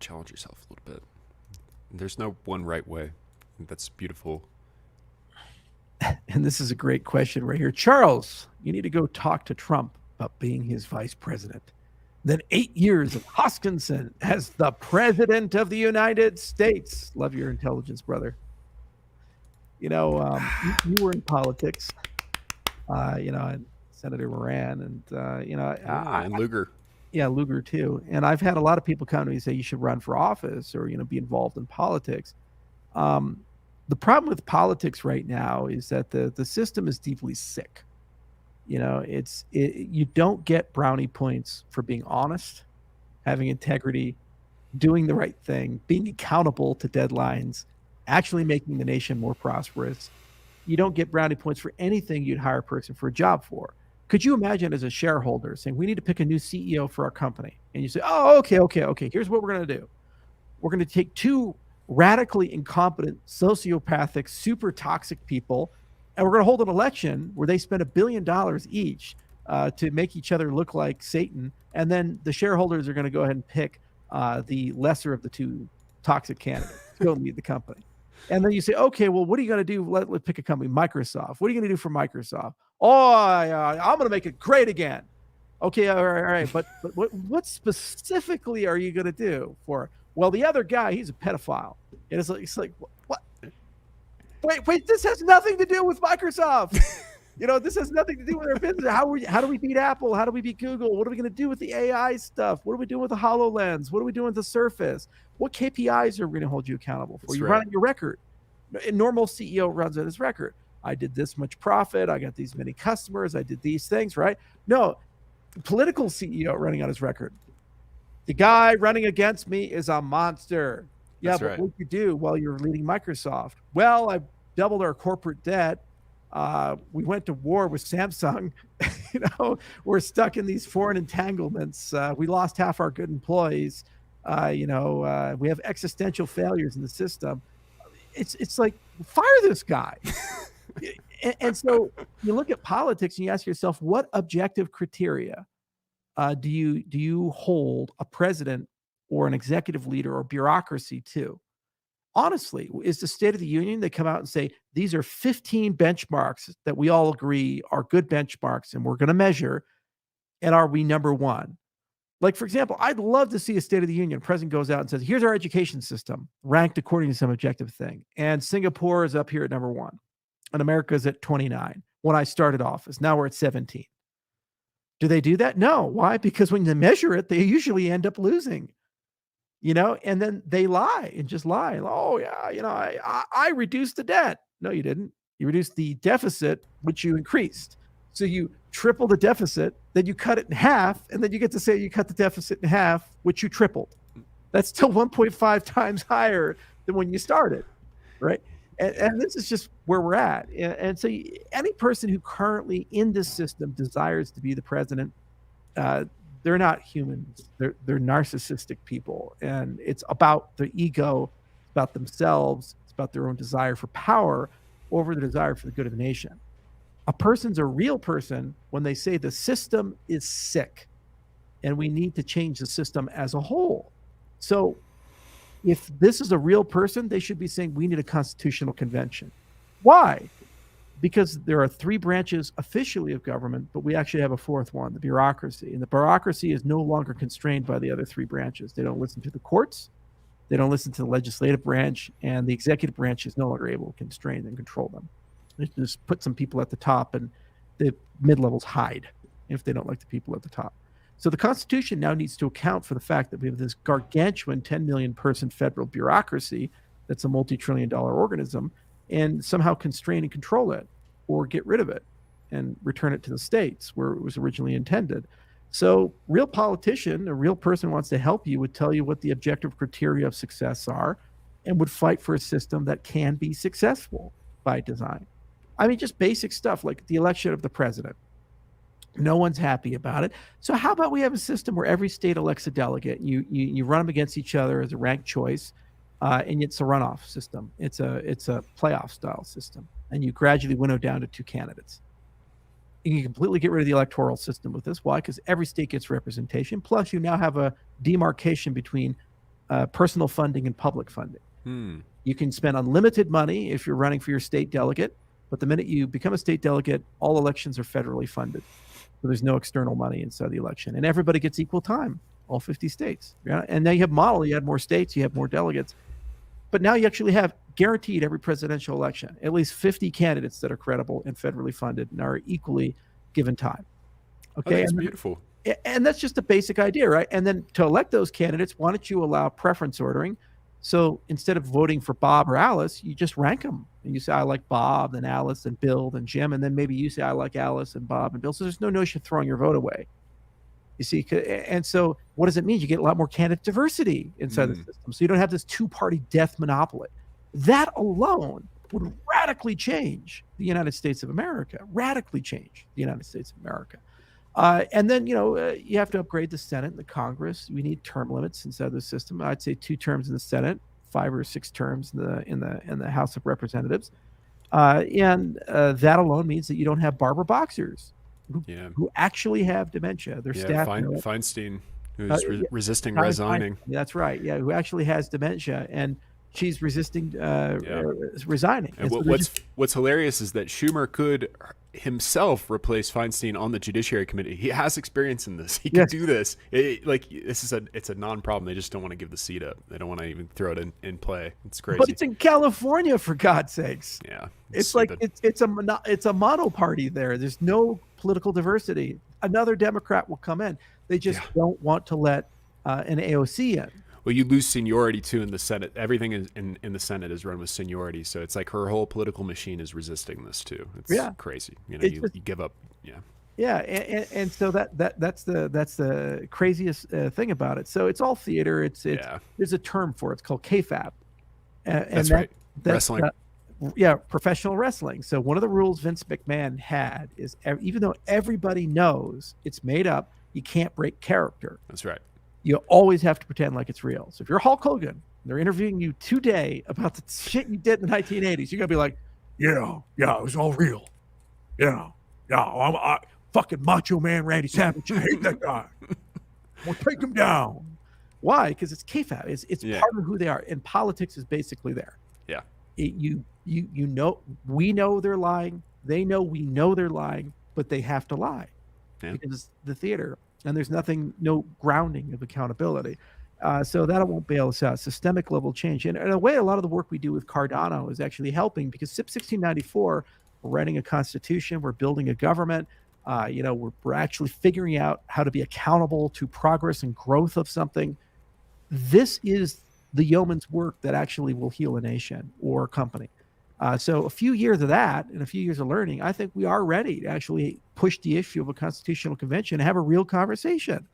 challenge yourself a little bit. There's no one right way. That's beautiful. And this is a great question right here. Charles, you need to go talk to Trump about being his vice president. Then 8 years of Hoskinson as the president of the United States. Love your intelligence, brother. You were in politics, and Senator Moran, and And Luger. yeah, Lugar too. And I've had a lot of people come to me and say you should run for office or be involved in politics. Um, the problem with politics right now is that the system is deeply sick. You don't get brownie points for being honest, having integrity, doing the right thing, being accountable to deadlines, actually making the nation more prosperous. You don't get brownie points for anything you'd hire a person for a job for. Could you imagine as a shareholder saying, we need to pick a new CEO for our company? And you say, oh, okay. Here's what we're going to do. We're going to take two radically incompetent, sociopathic, super toxic people, and we're going to hold an election where they spend $1 billion each to make each other look like Satan. And then the shareholders are going to go ahead and pick the lesser of the two toxic candidates to go lead the company. And then you say, okay, well, what are you going to do? Let's pick a company, Microsoft. What are you going to do for Microsoft? Oh, I'm going to make it great again. Okay, all right. But what specifically are you going to do for? Well, the other guy, he's a pedophile. And it's like what? Wait, this has nothing to do with Microsoft. This has nothing to do with our business. How do we beat Apple? How do we beat Google? What are we going to do with the AI stuff? What are we doing with the HoloLens? What are we doing with the Surface? What KPIs are we going to hold you accountable for? You're running your record. A normal CEO runs on his record. I did this much profit. I got these many customers. I did these things, right? No, political CEO running on his record. The guy running against me is a monster. Yeah, That's but right. what you do while you're leading Microsoft? Well, I doubled our corporate debt. We went to war with Samsung. We're stuck in these foreign entanglements. We lost half our good employees. We have existential failures in the system. It's like, fire this guy. And so you look at politics and you ask yourself, what objective criteria do you hold a president or an executive leader or bureaucracy to? Honestly, is the State of the Union, they come out and say, these are 15 benchmarks that we all agree are good benchmarks and we're going to measure. And are we number one? Like, for example, I'd love to see a State of the Union. The president goes out and says, here's our education system ranked according to some objective thing. And Singapore is up here at number one. And America is at 29. When I started office, now we're at 17. Do they do that? No. Why? Because when they measure it, they usually end up losing. And then they lie and just lie. Oh yeah, I reduced the debt. No, you didn't. You reduced the deficit, which you increased. So you triple the deficit, then you cut it in half, and then you get to say you cut the deficit in half, which you tripled. That's still 1.5 times higher than when you started, right? And this is just where we're at. And so any person who currently in this system desires to be the president, they're not humans. They're narcissistic people. And it's about the ego, it's about themselves, it's about their own desire for power over the desire for the good of the nation. A person's a real person when they say the system is sick and we need to change the system as a whole. So if this is a real person, they should be saying we need a constitutional convention. Why? Because there are three branches officially of government, but we actually have a fourth one, the bureaucracy. And the bureaucracy is no longer constrained by the other three branches. They don't listen to the courts, they don't listen to the legislative branch, and the executive branch is no longer able to constrain and control them. They just put some people at the top, and the mid-levels hide if they don't like the people at the top. So the Constitution now needs to account for the fact that we have this gargantuan 10 million person federal bureaucracy that's a multi-trillion-dollar organism, and somehow constrain and control it or get rid of it and return it to the states where it was originally intended. So real politician, a real person who wants to help you, would tell you what the objective criteria of success are and would fight for a system that can be successful by design. I mean, just basic stuff like the election of the president. No one's happy about it. So how about we have a system where every state elects a delegate? You run them against each other as a ranked choice, and it's a runoff system. It's a playoff style system, and you gradually winnow down to two candidates. You can completely get rid of the electoral system with this. Why? Because every state gets representation. Plus, you now have a demarcation between personal funding and public funding. Hmm. You can spend unlimited money if you're running for your state delegate, but the minute you become a state delegate, all elections are federally funded. So there's no external money inside the election, and everybody gets equal time, all 50 states. Yeah? And now you have model, you add more states, you have more delegates. But now you actually have guaranteed every presidential election, at least 50 candidates that are credible and federally funded and are equally given time. Okay, that's beautiful. And that's just a basic idea, right? And then to elect those candidates, why don't you allow preference ordering? So instead of voting for Bob or Alice, you just rank them. And you say, I like Bob, then Alice, and Bill, then Jim. And then maybe you say, I like Alice and Bob and Bill. So there's no notion of throwing your vote away. You see, and so what does it mean? You get a lot more candidate diversity inside the system. So you don't have this two-party death monopoly. That alone would radically change the United States of America, radically change the United States of America. And then, you have to upgrade the Senate and the Congress. We need term limits inside the system. I'd say 2 terms in the Senate, 5 or 6 terms in the House of Representatives. And that alone means that you don't have barber boxers who actually have dementia. Their staff. Feinstein, who's resisting resigning. That's right. Yeah, who actually has dementia, and she's resisting resigning. And what's hilarious is that Schumer could himself replace Feinstein on the Judiciary Committee. He has experience in this. He can do this. It's a non-problem. They just don't want to give the seat up. They don't want to even throw it in play. It's crazy. But it's in California, for God's sakes. Yeah, it's like it's a mono party there. There's no political diversity. Another Democrat will come in. They just don't want to let an AOC in. Well, you lose seniority too in the Senate. Everything in the Senate is run with seniority, so it's like her whole political machine is resisting this too. It's crazy. You give up. Yeah, and so that's the craziest thing about it. So it's all theater. There's a term for it. It's called KFAB. And that's right. Wrestling. Professional wrestling. So one of the rules Vince McMahon had is even though everybody knows it's made up, you can't break character. That's right. You always have to pretend like it's real. So if you're Hulk Hogan, they're interviewing you today about the shit you did in the 1980s, you're going to be like, yeah, it was all real. I'm fucking Macho Man Randy Savage. I hate that guy. We'll take him down. Why? Because it's kayfabe. It's part of who they are. And politics is basically there. Yeah. We know they're lying. They know we know they're lying, but they have to lie because it's the theater. And there's no grounding of accountability. So that won't bail us out. Systemic level change. And in a way, a lot of the work we do with Cardano is actually helping because SIP 1694, we're writing a constitution, we're building a government, we're actually figuring out how to be accountable to progress and growth of something. This is the yeoman's work that actually will heal a nation or a company. So a few years of that and a few years of learning, I think we are ready to actually push the issue of a constitutional convention and have a real conversation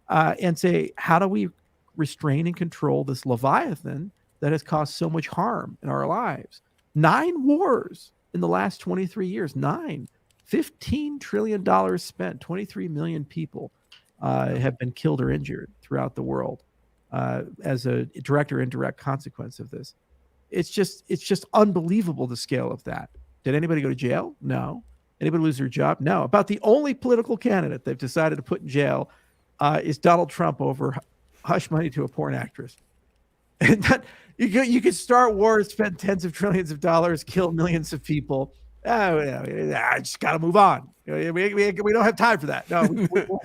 and say, how do we restrain and control this Leviathan that has caused so much harm in our lives? 9 wars in the last 23 years, $15 trillion spent, 23 million people have been killed or injured throughout the world as a direct or indirect consequence of this. It's just unbelievable the scale of that. Did anybody go to jail? No. Anybody lose their job? No. About the only political candidate they've decided to put in jail is Donald Trump over hush money to a porn actress. And that, you could start wars, spend tens of trillions of dollars, kill millions of people. I just got to move on. We don't have time for that. No,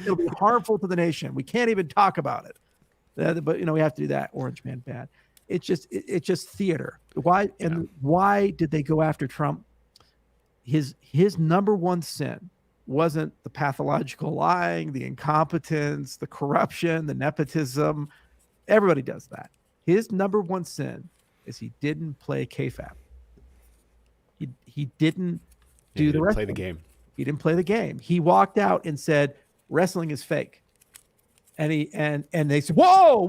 it'll be harmful to the nation. We can't even talk about it. But we have to do that. Orange man bad. It's just theater. Why did they go after Trump? His number one sin wasn't the pathological lying, the incompetence, the corruption, the nepotism. Everybody does that. His number one sin is he didn't play kayfabe. He didn't do the play the game. He didn't play the game. He walked out and said wrestling is fake. And they said, whoa,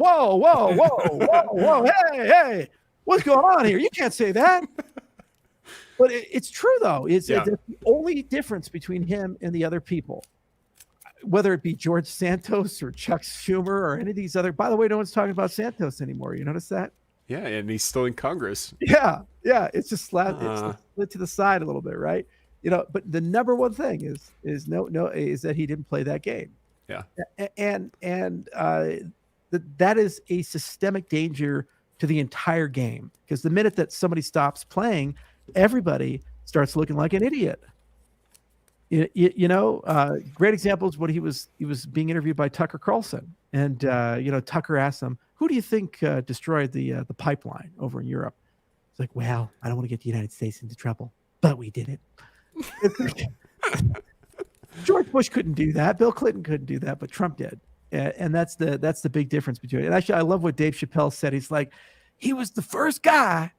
hey, what's going on here? You can't say that. But it's true, though. It's the only difference between him and the other people, whether it be George Santos or Chuck Schumer or any of these other. By the way, no one's talking about Santos anymore. You notice that? Yeah, and he's still in Congress. Yeah. It's just slid to the side a little bit, right? But the number one thing is that he didn't play that game. Yeah. And that is a systemic danger to the entire game, because the minute that somebody stops playing, everybody starts looking like an idiot. Great example is what he was being interviewed by Tucker Carlson, and Tucker asked him, "Who do you think destroyed the pipeline over in Europe?" It's like, "Well, I don't want to get the United States into trouble, but we did it." George Bush couldn't do that. Bill Clinton couldn't do that, but Trump did. And that's the big difference between it. And actually, I love what Dave Chappelle said. He's like, he was the first guy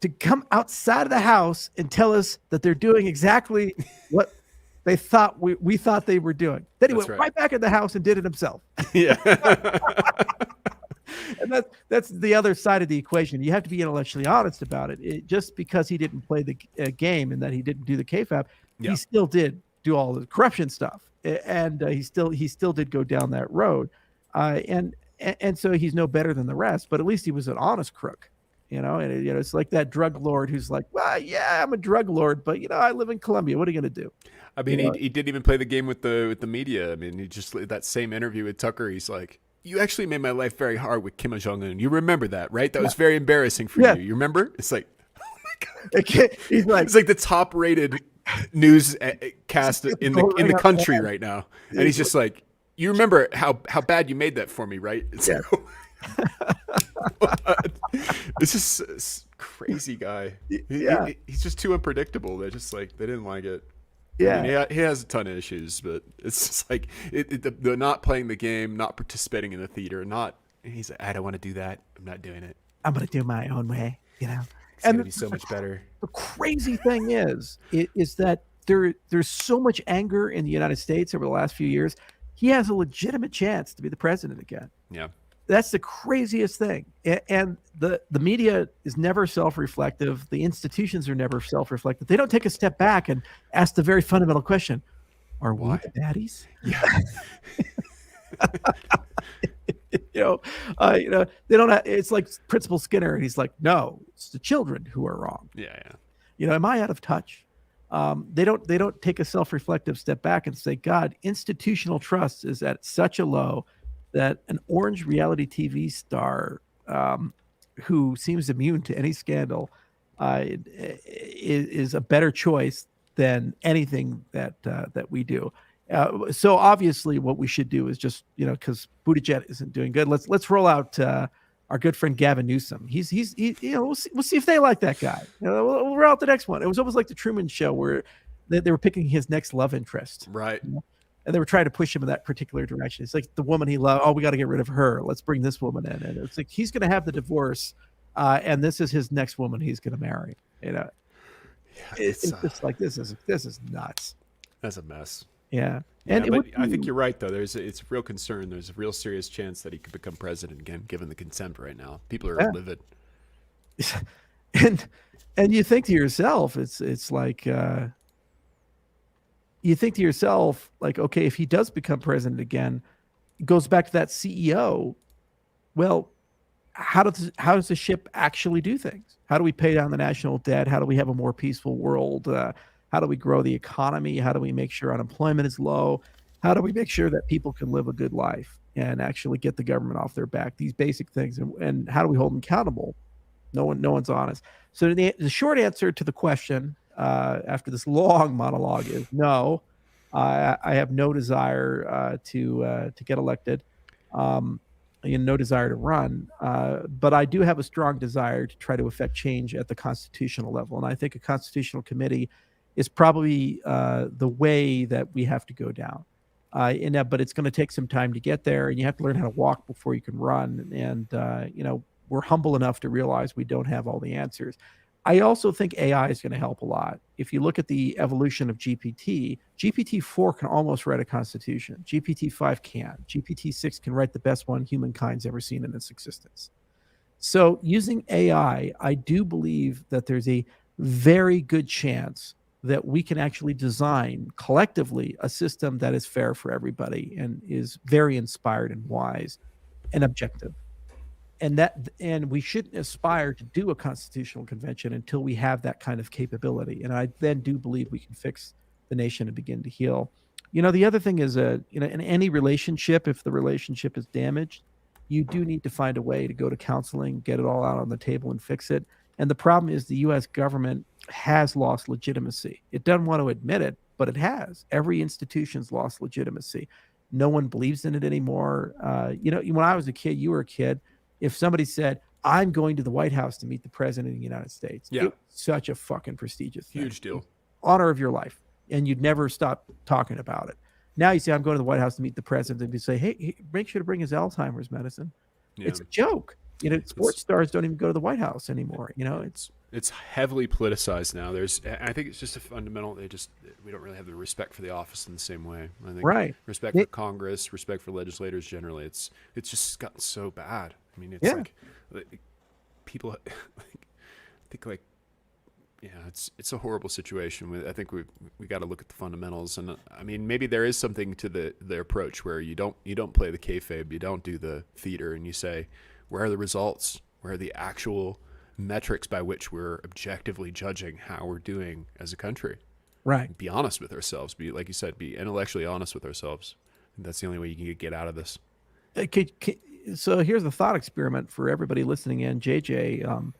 to come outside of the house and tell us that they're doing exactly what they thought we thought they were doing. Then he went right back in the house and did it himself. Yeah. And that's the other side of the equation. You have to be intellectually honest about it. Just because he didn't play the game and that he didn't do the KFAB, he still did do all the corruption stuff, and he still did go down that road, and so he's no better than the rest. But at least he was an honest crook, And it's like that drug lord who's like, "Well, yeah, I'm a drug lord, but I live in Colombia. What are you gonna do?" I mean, he didn't even play the game with the media. I mean, he just, that same interview with Tucker, he's like, "You actually made my life very hard with Kim Jong-un. You remember that, right? That was very embarrassing for you. You remember?" It's like, oh my God. He's like, it's like the top rated news cast in the country right now, and he's just like, "You remember how bad you made that for me, right?" It's this is crazy guy. He's just too unpredictable. They're just like, they didn't like it. I mean, he has a ton of issues, but it's just like the not playing the game, not participating in the theater, he's like, "I don't want to do that. I'm not doing it. I'm going to do it my own way." It's going to be so much better. The crazy thing is that there's so much anger in the United States over the last few years. He has a legitimate chance to be the president again. Yeah. That's the craziest thing. And the media is never self-reflective. The institutions are never self-reflective. They don't take a step back and ask the very fundamental question, are we the baddies? Yeah. They don't. It's like Principal Skinner, and he's like, "No, it's the children who are wrong." Yeah. Am I out of touch? They don't take a self-reflective step back and say, "God, institutional trust is at such a low that an orange reality TV star who seems immune to any scandal is a better choice than anything that we do." So obviously, what we should do is just, because Buttigieg isn't doing good, let's roll out our good friend Gavin Newsom. He's we'll see if they like that guy. We'll roll out the next one. It was almost like the Truman Show, where they were picking his next love interest, right? And they were trying to push him in that particular direction. It's like the woman he loved. Oh, we got to get rid of her. Let's bring this woman in. And it's like he's going to have the divorce, and this is his next woman he's going to marry. It's just like this is nuts. That's a mess. Yeah. And I think you're right, though. It's a real concern. There's a real serious chance that he could become president again, given the contempt right now. People are livid. And you think to yourself, it's like, you think to yourself, like, okay, if he does become president again, it goes back to that CEO. Well, how does the ship actually do things? How do we pay down the national debt? How do we have a more peaceful world? How do we grow the economy? How do we make sure unemployment is low? How do we make sure that people can live a good life and actually get the government off their back? These basic things, and how do we hold them accountable? No one's honest. So the short answer to the question, after this long monologue, is no. I have no desire to get elected, and no desire to run. But I do have a strong desire to try to affect change at the constitutional level, and I think a constitutional committee is probably the way that we have to go down. But it's going to take some time to get there, and you have to learn how to walk before you can run. And we're humble enough to realize we don't have all the answers. I also think AI is going to help a lot. If you look at the evolution of GPT-4 can almost write a constitution. GPT-5 can. GPT-6 can write the best one humankind's ever seen in its existence. So using AI, I do believe that there's a very good chance that we can actually design collectively a system that is fair for everybody and is very inspired and wise and objective. And we shouldn't aspire to do a constitutional convention until we have that kind of capability. And I then do believe we can fix the nation and begin to heal. The other thing is, in any relationship, if the relationship is damaged, you do need to find a way to go to counseling, get it all out on the table and fix it. And the problem is the U.S. government has lost legitimacy. It doesn't want to admit it, but it has. Every institution's lost legitimacy. No one believes in it anymore. When I was a kid, you were a kid. If somebody said, I'm going to the White House to meet the president of the United States, it was such a fucking prestigious thing. Huge deal. Honor of your life. And you'd never stop talking about it. Now you say, I'm going to the White House to meet the president, and you say, hey, make sure to bring his Alzheimer's medicine. Yeah. It's a joke. Sports stars don't even go to the White House anymore. It's heavily politicized now. I think it's just a fundamental. We don't really have the respect for the office in the same way. I think respect for Congress, respect for legislators generally. It's just gotten so bad. I mean, it's like people think it's a horrible situation. I think we got to look at the fundamentals, and I mean, maybe there is something to the approach where you don't play the kayfabe, you don't do the theater, and you say, where are the results? Where are the actual metrics by which we're objectively judging how we're doing as a country? Right. Be honest with ourselves. Be, like you said, be intellectually honest with ourselves. And that's the only way you can get out of this. So here's a thought experiment for everybody listening in. JJ,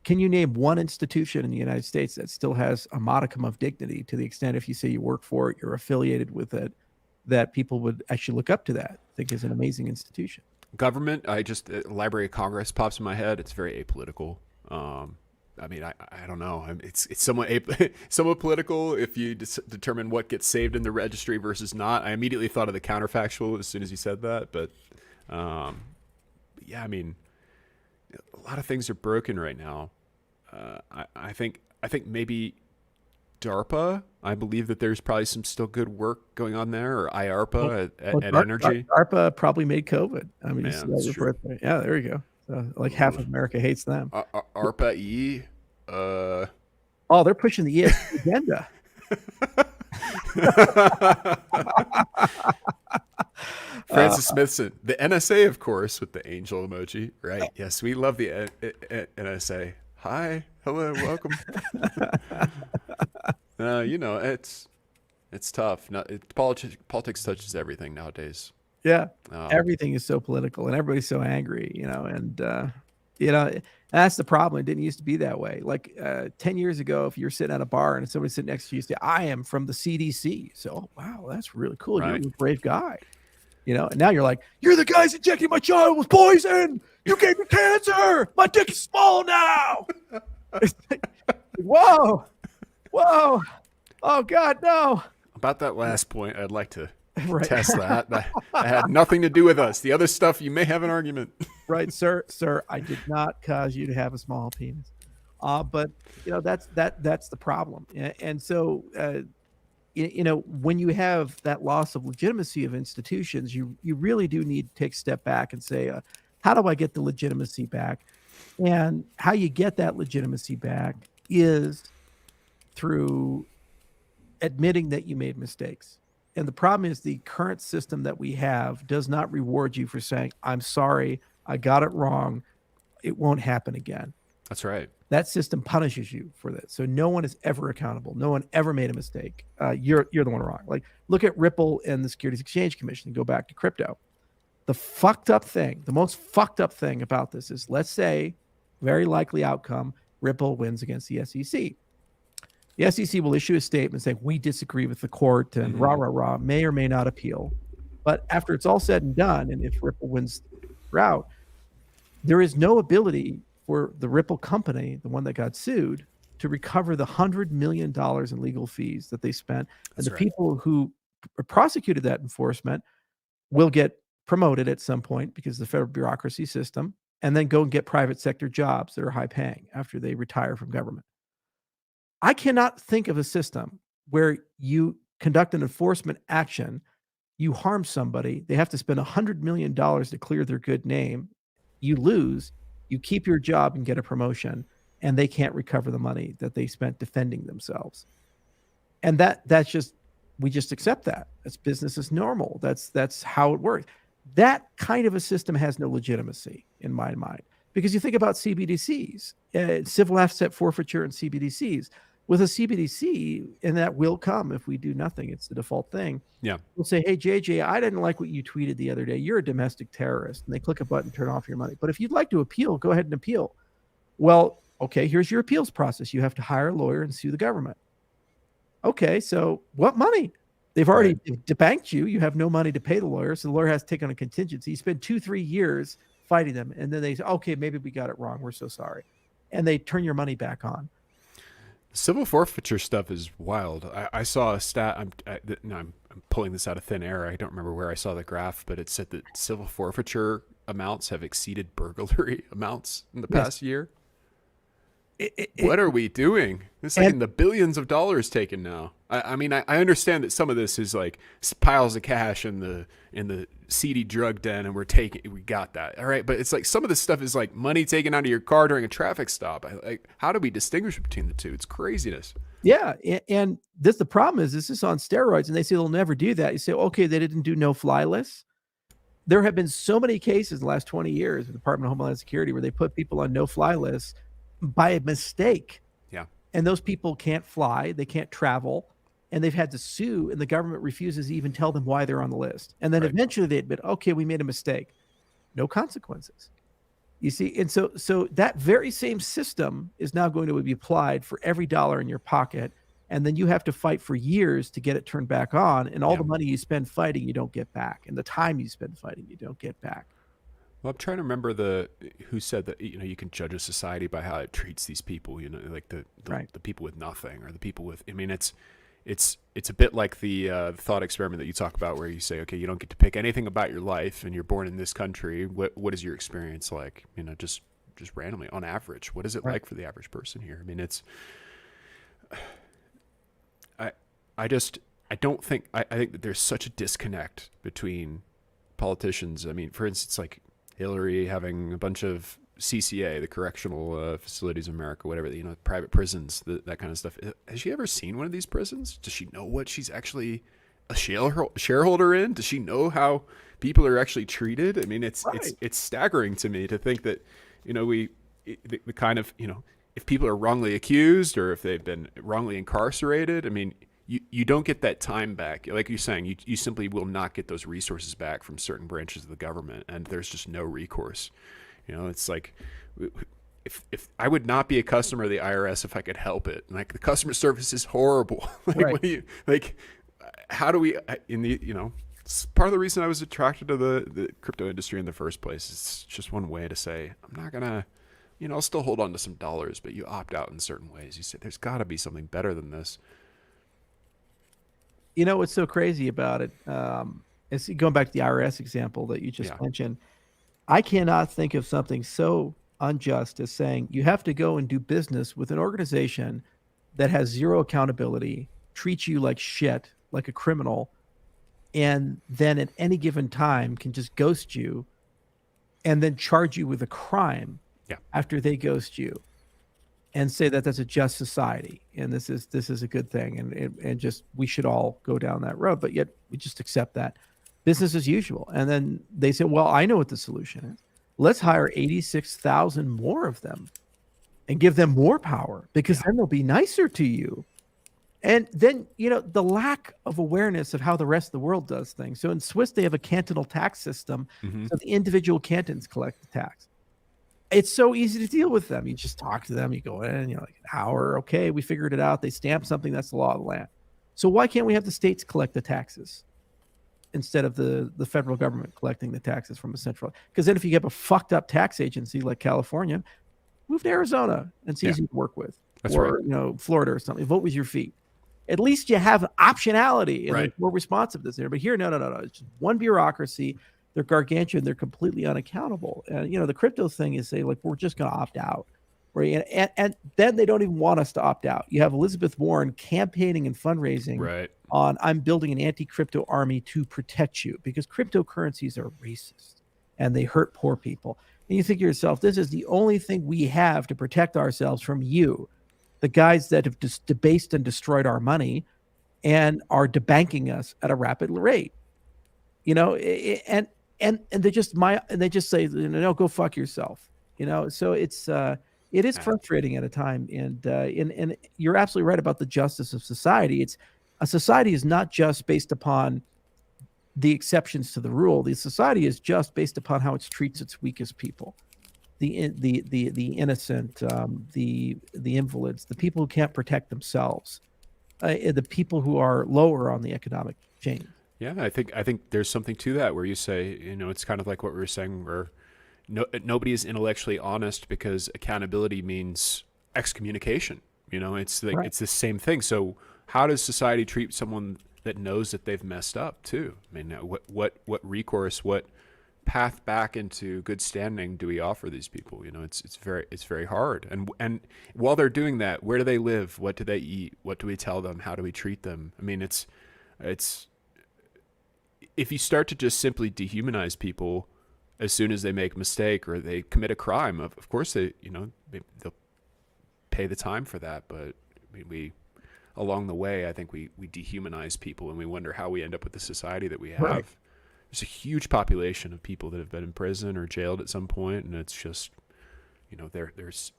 can you name one institution in the United States that still has a modicum of dignity, to the extent if you say you work for it, you're affiliated with it, that people would actually look up to that, think is an amazing institution? Government, Library of Congress pops in my head. It's very apolitical. I mean, I don't know. It's somewhat somewhat political if you determine what gets saved in the registry versus not. I immediately thought of the counterfactual as soon as you said that. But I mean, a lot of things are broken right now. I think maybe DARPA. I believe that there's probably some still good work going on there, or IARPA at Energy. DARPA probably made COVID. I mean, that's true. Yeah, there you go. Like half of America hates them. ARPA-E. They're pushing the ESG agenda. Francis Smithson, the NSA, of course, with the angel emoji, right? Yes, we love the NSA. Hi, hello, welcome. It's tough. Politics touches everything nowadays. Yeah, everything is so political, and everybody's so angry, that's the problem. It didn't used to be that way. Like 10 years ago, if you're sitting at a bar and somebody sitting next to you say, I am from the CDC. So, wow, that's really cool. Right. You're a brave guy. And now you're like, you're the guys injecting my child with poison. You gave me cancer. My dick is small now. It's like, whoa. Oh, God, no. About that last point, I'd like to test that. That had nothing to do with us. The other stuff, you may have an argument. Right, sir, I did not cause you to have a small penis. But that's the problem. And so, when you have that loss of legitimacy of institutions, you really do need to take a step back and say, how do I get the legitimacy back? And how you get that legitimacy back is through admitting that you made mistakes. And the problem is the current system that we have does not reward you for saying, I'm sorry, I got it wrong. It won't happen again. That's right. That system punishes you for that. So no one is ever accountable. No one ever made a mistake. You're the one wrong. Like, look at Ripple and the Securities Exchange Commission and go back to crypto. The most fucked up thing about this is, let's say, very likely outcome, Ripple wins against the SEC. The SEC will issue a statement saying, we disagree with the court and may or may not appeal. But after it's all said and done, and if Ripple wins the route, there is no ability for the Ripple company, the one that got sued, to recover the $100 million in legal fees that they spent. And the people who prosecuted that enforcement will get promoted at some point because of the federal bureaucracy system, and then go and get private sector jobs that are high paying after they retire from government. I cannot think of a system where you conduct an enforcement action, you harm somebody, they have to spend $100 million to clear their good name, you lose, you keep your job and get a promotion, and they can't recover the money that they spent defending themselves. And that's just, we just accept that. That's business as normal. That's how it works. That kind of a system has no legitimacy in my mind. Because you think about CBDCs, civil asset forfeiture and CBDCs. With a CBDC, and that will come if we do nothing. It's the default thing. Yeah. We'll say, hey, JJ, I didn't like what you tweeted the other day. You're a domestic terrorist. And they click a button, turn off your money. But if you'd like to appeal, go ahead and appeal. Well, okay, here's your appeals process. You have to hire a lawyer and sue the government. Okay, so what money? They've already debanked you. You have no money to pay the lawyer. So the lawyer has to take on a contingency. You spend 2-3 years fighting them. And then they say, okay, maybe we got it wrong. We're so sorry. And they turn your money back on. Civil forfeiture stuff is wild. I saw a stat. I'm pulling this out of thin air. I don't remember where I saw the graph, but it said that civil forfeiture amounts have exceeded burglary amounts in the past year. What are we doing? It's like in the billions of dollars taken now. I mean, I understand that some of this is like piles of cash in the seedy drug den, and we got that. All right. But it's like some of this stuff is like money taken out of your car during a traffic stop. How do we distinguish between the two? It's craziness. Yeah. And the problem is this is on steroids, and they say they'll never do that. You say, okay, they didn't do no-fly lists. There have been so many cases in the last 20 years in the Department of Homeland Security where they put people on no-fly lists by a mistake. Yeah. And those people can't fly, they can't travel, and they've had to sue, and the government refuses to even tell them why they're on the list. And then eventually they admit, okay, we made a mistake. No consequences. You see, and so that very same system is now going to be applied for every dollar in your pocket, and then you have to fight for years to get it turned back on, and all the money you spend fighting, you don't get back, and the time you spend fighting, you don't get back. Well, I'm trying to remember who said that, you can judge a society by how it treats these people, like the people with nothing, or the people with, I mean, it's a bit like the thought experiment that you talk about, where you say, okay, you don't get to pick anything about your life, and you're born in this country. What is your experience like? Just randomly on average, what is it like for the average person here? I mean, I think that there's such a disconnect between politicians. I mean, for instance, like Hillary having a bunch of CCA, the Correctional Facilities of America, whatever, private prisons, that kind of stuff. Has she ever seen one of these prisons? Does she know what she's actually a shareholder in? Does she know how people are actually treated? I mean, it's staggering to me to think that, the kind of, if people are wrongly accused, or if they've been wrongly incarcerated, I mean, you don't get that time back. Like you're saying, you simply will not get those resources back from certain branches of the government, and there's just no recourse. It's like, if I would not be a customer of the IRS if I could help it. Like, the customer service is horrible. How do we, it's part of the reason I was attracted to the crypto industry in the first place. It's just one way to say, I'm not gonna, I'll still hold on to some dollars, but you opt out in certain ways. You say, there's gotta be something better than this. What's so crazy about it, is going back to the IRS example that you just mentioned. I cannot think of something so unjust as saying you have to go and do business with an organization that has zero accountability, treats you like shit, like a criminal, and then at any given time can just ghost you and then charge you with a crime after they ghost you, and say that that's a just society and this is a good thing, and just we should all go down that road, but yet we just accept that business as usual. And then they say, well, I know what the solution is. Let's hire 86,000 more of them and give them more power, because then they'll be nicer to you. And then, the lack of awareness of how the rest of the world does things. So in Swiss, they have a cantonal tax system. So the individual cantons collect the tax. It's so easy to deal with them. You just talk to them, you go in, like an hour. Okay, we figured it out. They stamp something. That's the law of the land. So why can't we have the states collect the taxes instead of the federal government collecting the taxes from a central? Because then if you have a fucked up tax agency like California, move to Arizona. It's easy to work with. That's or, Florida or something. Vote with your feet. At least you have optionality and more responsiveness there. But here, no. It's just one bureaucracy. They're gargantuan. They're completely unaccountable. And, the crypto thing is say, like, we're just going to opt out. Right? And then they don't even want us to opt out. You have Elizabeth Warren campaigning and fundraising on, I'm building an anti-crypto army to protect you, because cryptocurrencies are racist and they hurt poor people. And you think to yourself, this is the only thing we have to protect ourselves from you, the guys that have just debased and destroyed our money and are debanking us at a rapid rate. And they just say, no, go fuck yourself. So it's It is frustrating at a time, and you're absolutely right about the justice of society. It's a society is not just based upon the exceptions to the rule. The society is just based upon how it treats its weakest people, the innocent, the invalids, the people who can't protect themselves, the people who are lower on the economic chain. Yeah, I think there's something to that where you say, it's kind of like what we were saying, where nobody is intellectually honest because accountability means excommunication. It's like Right. it's the same thing. So how does society treat someone that knows that they've messed up too? I mean, what recourse, what path back into good standing do we offer these people? It's very hard. And while they're doing that, where do they live? What do they eat? What do we tell them? How do we treat them? I mean, it's if you start to just simply dehumanize people as soon as they make a mistake or they commit a crime, of course they'll pay the time for that. But I mean, we along the way, I think we dehumanize people, and we wonder how we end up with the society that we have. Right. There's a huge population of people that have been in prison or jailed at some point, and it's just, there's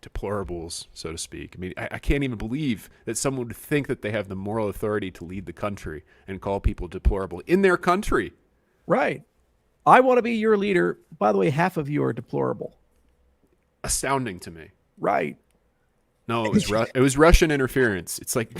deplorables, so to speak. I mean, I can't even believe that someone would think that they have the moral authority to lead the country and call people deplorable in their country. Right. I want to be your leader. By the way, half of you are deplorable. Astounding to me. Right. No, it was Russian interference. It's like,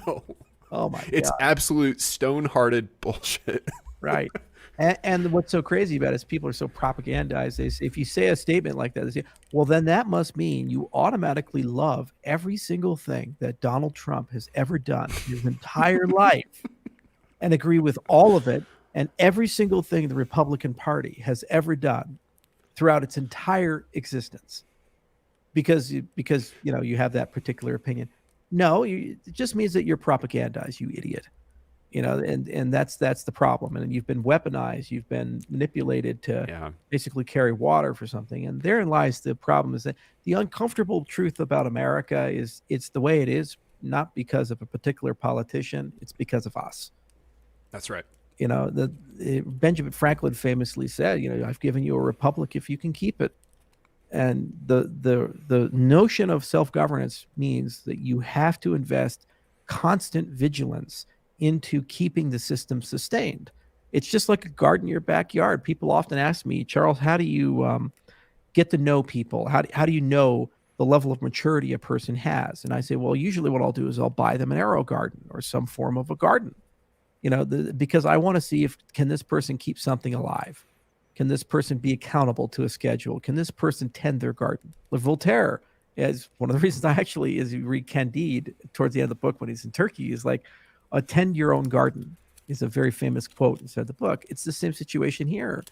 no. Oh my God. It's absolute stone-hearted bullshit. Right. And what's so crazy about it is people are so propagandized. They say, if you say a statement like that, they say, well, then that must mean you automatically love every single thing that Donald Trump has ever done his entire life and agree with all of it and every single thing the Republican Party has ever done throughout its entire existence because you have that particular opinion. No, it just means that you're propagandized, you idiot. And that's the problem. And you've been weaponized, you've been manipulated to basically carry water for something. And therein lies the problem, is that the uncomfortable truth about America is it's the way it is, not because of a particular politician, it's because of us. That's right. Benjamin Franklin famously said, I've given you a republic if you can keep it. And the notion of self-governance means that you have to invest constant vigilance into keeping the system sustained. It's just like a garden in your backyard. People often ask me, Charles, how do you get to know people? How do you know the level of maturity a person has? And I say, well, usually what I'll do is I'll buy them an arrow garden or some form of a garden, because I want to see can this person keep something alive? Can this person be accountable to a schedule? Can this person tend their garden? Voltaire is one of the reasons as you read Candide towards the end of the book when he's in Turkey, is like, tend your own garden is a very famous quote inside the book. It's the same situation here.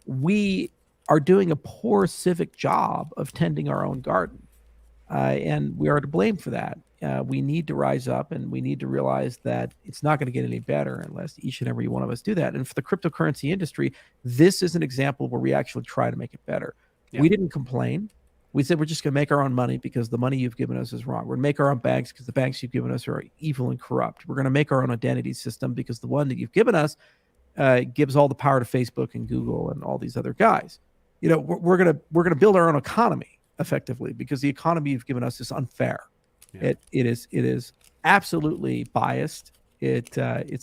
We are doing a poor civic job of tending our own garden, and we are to blame for that. We need to rise up, and we need to realize that it's not going to get any better unless each and every one of us do that. And for the cryptocurrency industry, this is an example where we actually try to make it better. Yeah. We didn't complain. We said we're just going to make our own money because the money you've given us is wrong. We're going to make our own banks because the banks you've given us are evil and corrupt. We're going to make our own identity system because the one that you've given us gives all the power to Facebook and Google and all these other guys. We're going to build our own economy effectively because the economy you've given us is unfair. Yeah. It is absolutely biased. It's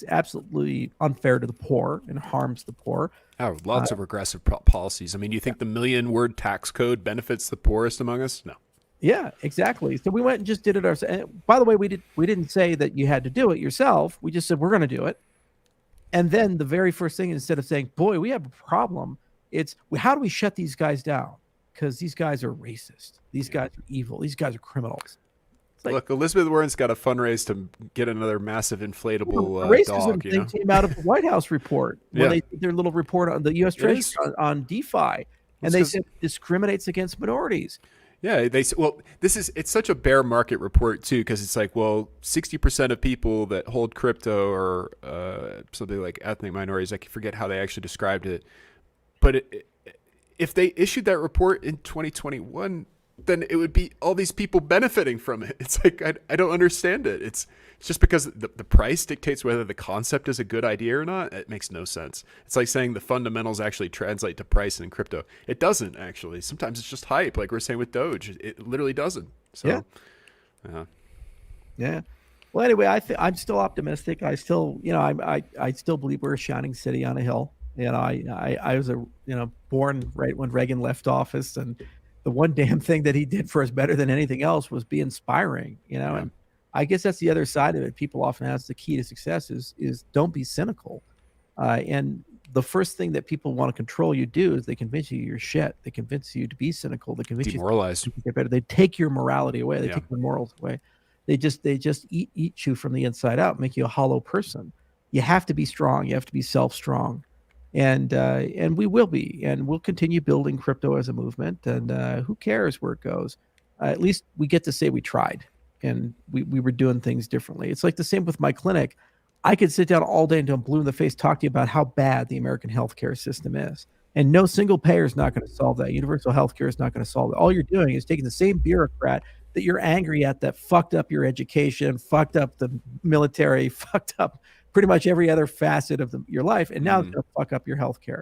absolutely unfair to the poor and harms the poor. Oh, lots of regressive policies. I mean, you think the 1 million-word tax code benefits the poorest among us? No. Yeah, exactly. So we went and just did it ourselves. By the way, we didn't say that you had to do it yourself. We just said we're going to do it. And then the very first thing, instead of saying, boy, we have a problem, it's how do we shut these guys down? Because these guys are racist. These guys are evil. These guys are criminals. Look, Elizabeth Warren's got to fundraise to get another massive inflatable racism dog. Thing came out of the White House report when they did their little report on the U.S. Treasury on DeFi, and they said discriminates against minorities. Yeah, it's such a bear market report too, because it's like, well, 60% of people that hold crypto are something like ethnic minorities. I forget how they actually described it, but if they issued that report in 2021. then it would be all these people benefiting from it. It's like, I don't understand it. It's just because the price dictates whether the concept is a good idea or not. It makes no sense. It's like saying the fundamentals actually translate to price in crypto. It doesn't actually. Sometimes it's just hype, like we're saying with Doge. It literally doesn't. So, yeah. Yeah. Well, anyway, I'm still optimistic. I still, I still believe we're a shining city on a hill. I was born right when Reagan left office, and the one damn thing that he did for us better than anything else was be inspiring, and I guess that's the other side of it. People often ask the key to success is don't be cynical. And the first thing that people want to control you do is they convince you you're shit. They convince you to be cynical. They convince demoralize. you to get better. They take your morality away. They take your morals away. They just eat you from the inside out, make you a hollow person. You have to be strong. You have to be self-strong, and we will be, and we'll continue building crypto as a movement. And who cares where it goes? At least we get to say we tried, and we were doing things differently. It's like the same with my clinic. I could sit down all day until I'm blue in the face, talk to you about how bad the American healthcare system is. And no single payer is not going to solve that. Universal healthcare is not going to solve it. All you're doing is taking the same bureaucrat that you're angry at that fucked up your education, fucked up the military, fucked up pretty much every other facet of your life, and now it's going to fuck up your healthcare.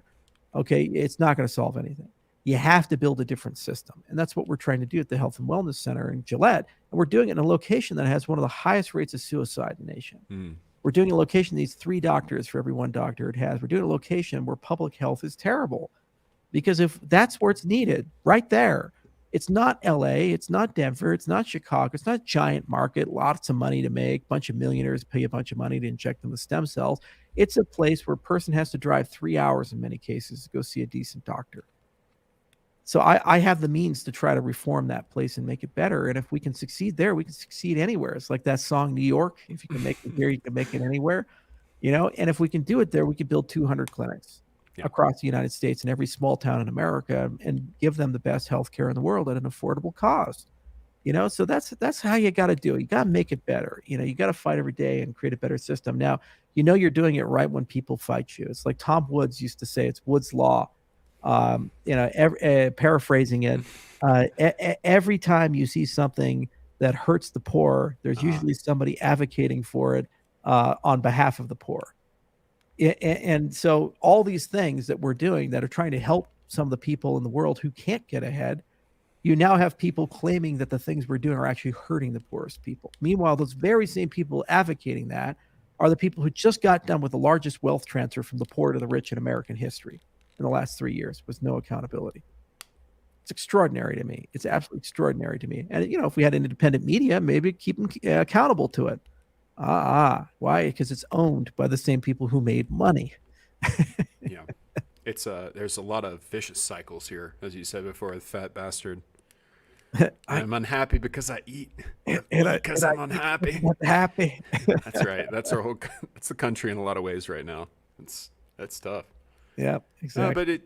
Okay, it's not going to solve anything. You have to build a different system, and that's what we're trying to do at the Health and Wellness Center in Gillette. And we're doing it in a location that has one of the highest rates of suicide in the nation. We're doing a location that needs 3 doctors for every 1 doctor it has. We're doing a location where public health is terrible, because if that's where it's needed, right there. It's not LA, it's not Denver, it's not Chicago, it's not a giant market, lots of money to make, bunch of millionaires pay a bunch of money to inject them with stem cells. It's a place where a person has to drive 3 hours in many cases to go see a decent doctor. So I have the means to try to reform that place and make it better. And if we can succeed there, we can succeed anywhere. It's like that song, New York. If you can make it here, you can make it anywhere. And if we can do it there, we can build 200 clinics across the United States and every small town in America, and give them the best healthcare in the world at an affordable cost. So that's how you got to do it. You got to make it better. You got to fight every day and create a better system. Now, you're doing it right when people fight you. It's like Tom Woods used to say, it's Woods' law. Paraphrasing it, every time you see something that hurts the poor, there's usually somebody advocating for it on behalf of the poor. And so all these things that we're doing that are trying to help some of the people in the world who can't get ahead, you now have people claiming that the things we're doing are actually hurting the poorest people. Meanwhile, those very same people advocating that are the people who just got done with the largest wealth transfer from the poor to the rich in American history in the last 3 years, with no accountability. It's extraordinary to me. It's absolutely extraordinary to me. And, if we had an independent media, maybe keep them accountable to it. Why? Because it's owned by the same people who made money. Yeah. It's there's a lot of vicious cycles here, as you said before, the fat bastard. I'm unhappy because I eat. Because I'm unhappy. Happy. That's right. That's the country in a lot of ways right now. That's tough. Yeah, exactly. But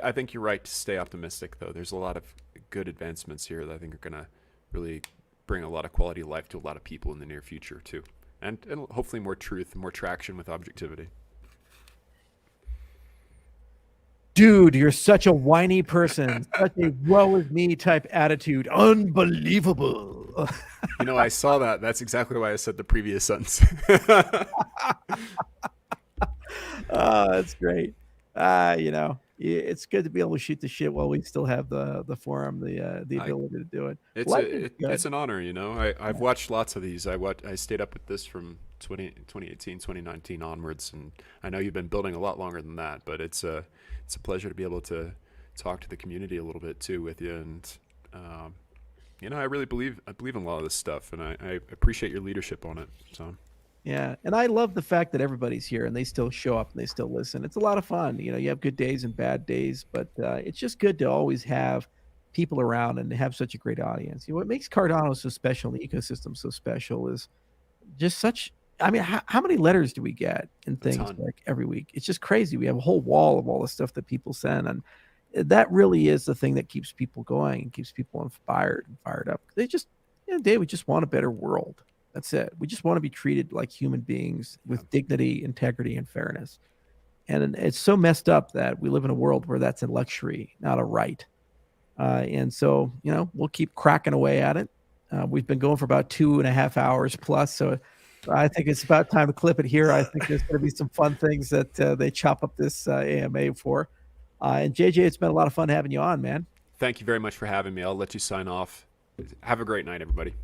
I think you're right to stay optimistic, though. There's a lot of good advancements here that I think are going to really bring a lot of quality of life to a lot of people in the near future, too. And hopefully more truth and more traction with objectivity. Dude, you're such a whiny person. Such a woe is me type attitude. Unbelievable. I saw that. That's exactly why I said the previous sentence. Oh, that's great. It's good to be able to shoot the shit while we still have the forum, the ability to do it. It's an honor, I've watched lots of these. I stayed up with this from 2018, 2019 onwards, and I know you've been building a lot longer than that, but it's a pleasure to be able to talk to the community a little bit too with you. And I really believe in a lot of this stuff, and I appreciate your leadership on it. So. Yeah, and I love the fact that everybody's here and they still show up and they still listen. It's a lot of fun. You have good days and bad days, but it's just good to always have people around and have such a great audience. What makes Cardano so special, and the ecosystem so special, is just such. I mean, how many letters do we get and things like every week? It's just crazy. We have a whole wall of all the stuff that people send, and that really is the thing that keeps people going and keeps people inspired and fired up. They just, we just want a better world. That's it. We just want to be treated like human beings with dignity, integrity, and fairness. And it's so messed up that we live in a world where that's a luxury, not a right. And so, we'll keep cracking away at it. We've been going for about 2.5 hours plus. So I think it's about time to clip it here. I think there's going to be some fun things that they chop up this AMA for. And JJ, it's been a lot of fun having you on, man. Thank you very much for having me. I'll let you sign off. Have a great night, everybody.